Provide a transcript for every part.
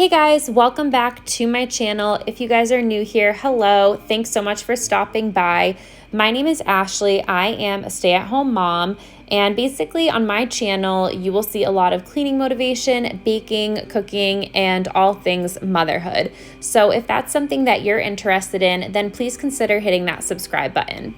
Hey guys, welcome back to my channel. If you guys are new here, hello. Thanks so much for stopping by. My name is Ashley. I am a stay-at-home mom, and basically on my channel, you will see a lot of cleaning motivation, baking, cooking, and all things motherhood. So if that's something that you're interested in, then please consider hitting that subscribe button.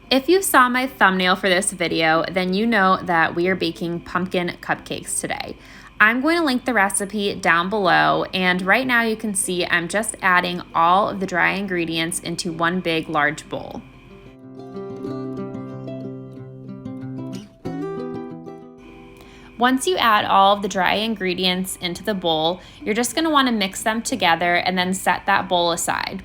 If you saw my thumbnail for this video, then you know that we are baking pumpkin cupcakes today. I'm going to link the recipe down below, and right now you can see I'm just adding all of the dry ingredients into one big large bowl. Once you add all of the dry ingredients into the bowl, you're just going to want to mix them together and then set that bowl aside.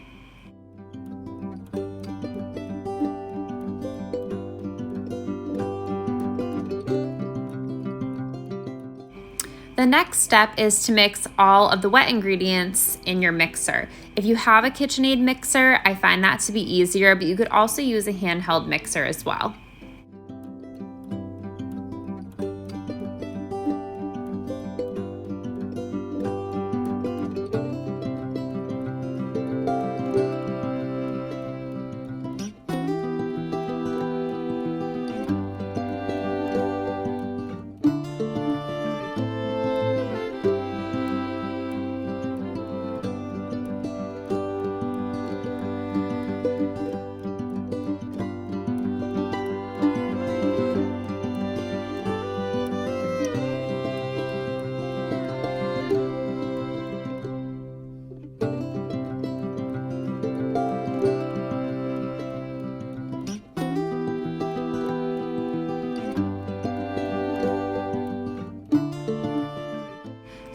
The next step is to mix all of the wet ingredients in your mixer. If you have a KitchenAid mixer, I find that to be easier, but you could also use a handheld mixer as well.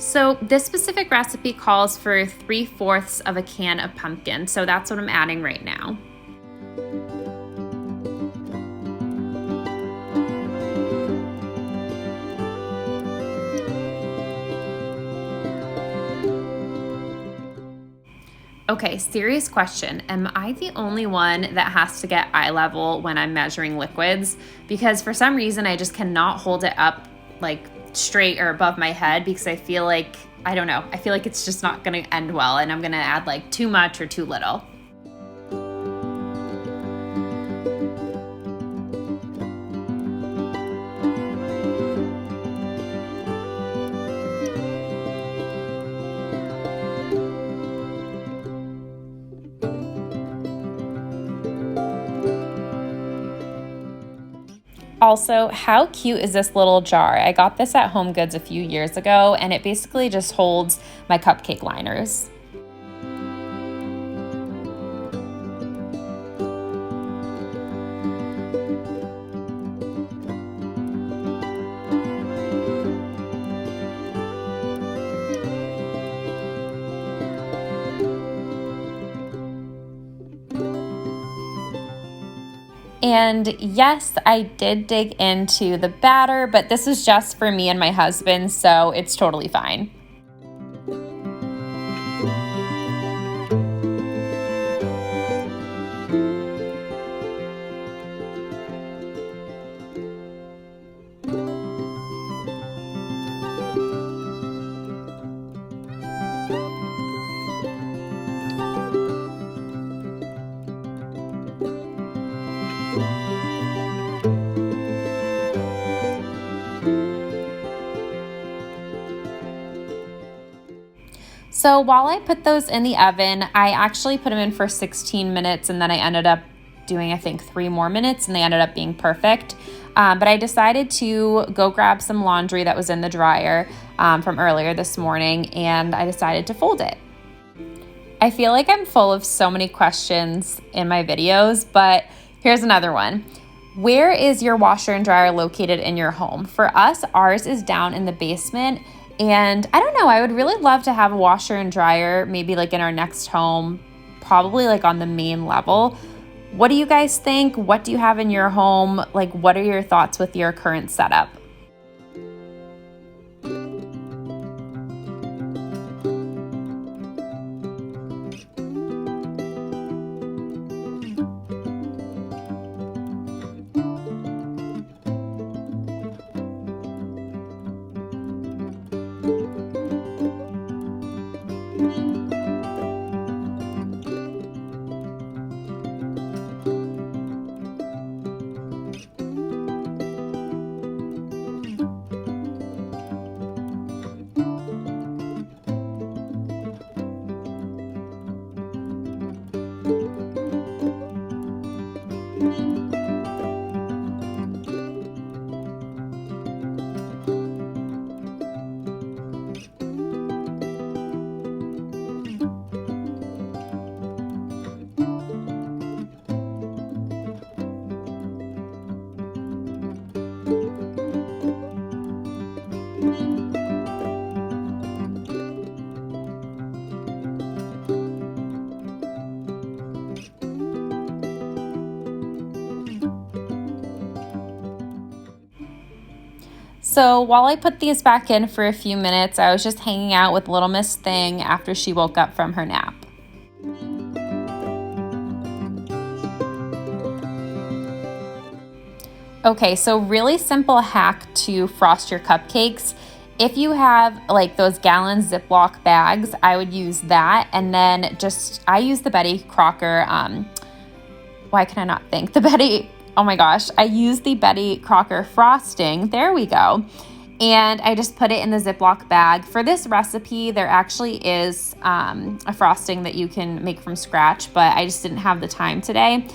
So this specific recipe calls for 3/4 of a can of pumpkin, so that's what I'm adding right now. Okay, serious question. Am I the only one that has to get eye level when I'm measuring liquids? Because for some reason I just cannot hold it up like straight or above my head because I feel like, I don't know, I feel like it's just not gonna end well and I'm gonna add like too much or too little. Also, how cute is this little jar? I got this at Home Goods a few years ago, and it basically just holds my cupcake liners. And yes, I did dig into the batter, but this is just for me and my husband, so it's totally fine. So while I put those in the oven, I actually put them in for 16 minutes and then I ended up doing, I think, 3 more minutes and they ended up being perfect. But I decided to go grab some laundry that was in the dryer from earlier this morning, and I decided to fold it. I feel like I'm full of so many questions in my videos, but here's another one. Where is your washer and dryer located in your home? For us, ours is down in the basement. And I don't know, I would really love to have a washer and dryer, maybe like in our next home, probably like on the main level. What do you guys think? What do you have in your home? Like, what are your thoughts with your current setup? So while I put these back in for a few minutes, I was just hanging out with little Miss Thing after she woke up from her nap. Okay, so really simple hack to frost your cupcakes. If you have like those gallon Ziploc bags, I would use that. And then I use the Betty Crocker, why can I not think? Oh my gosh, I use the Betty Crocker frosting. There we go. And I just put it in the Ziploc bag. For this recipe, there actually is a frosting that you can make from scratch, but I just didn't have the time today.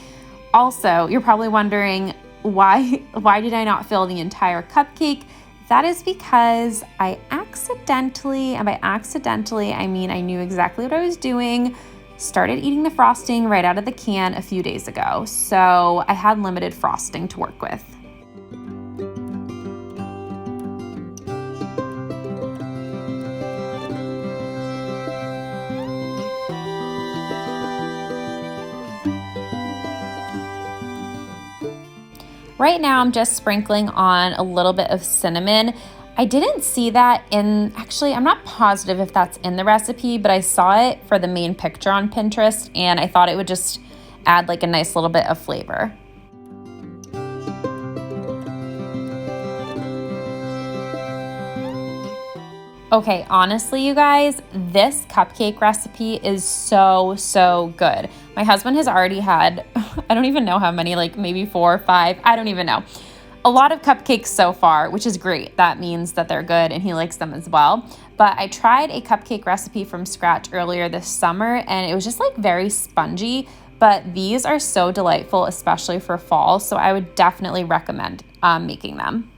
Also, you're probably wondering, why did I not fill the entire cupcake? That is because I accidentally, and by accidentally, I mean I knew exactly what I was doing, started eating the frosting right out of the can a few days ago. So I had limited frosting to work with. Right now, I'm just sprinkling on a little bit of cinnamon. I didn't see that actually, I'm not positive if that's in the recipe, but I saw it for the main picture on Pinterest, and I thought it would just add like a nice little bit of flavor. Okay, honestly, you guys, this cupcake recipe is so good. My husband has already had, I don't even know how many, like maybe 4 or 5, I don't even know. A lot of cupcakes so far, which is great. That means that they're good and he likes them as well. But I tried a cupcake recipe from scratch earlier this summer and it was just like very spongy, but these are so delightful, especially for fall. So I would definitely recommend making them.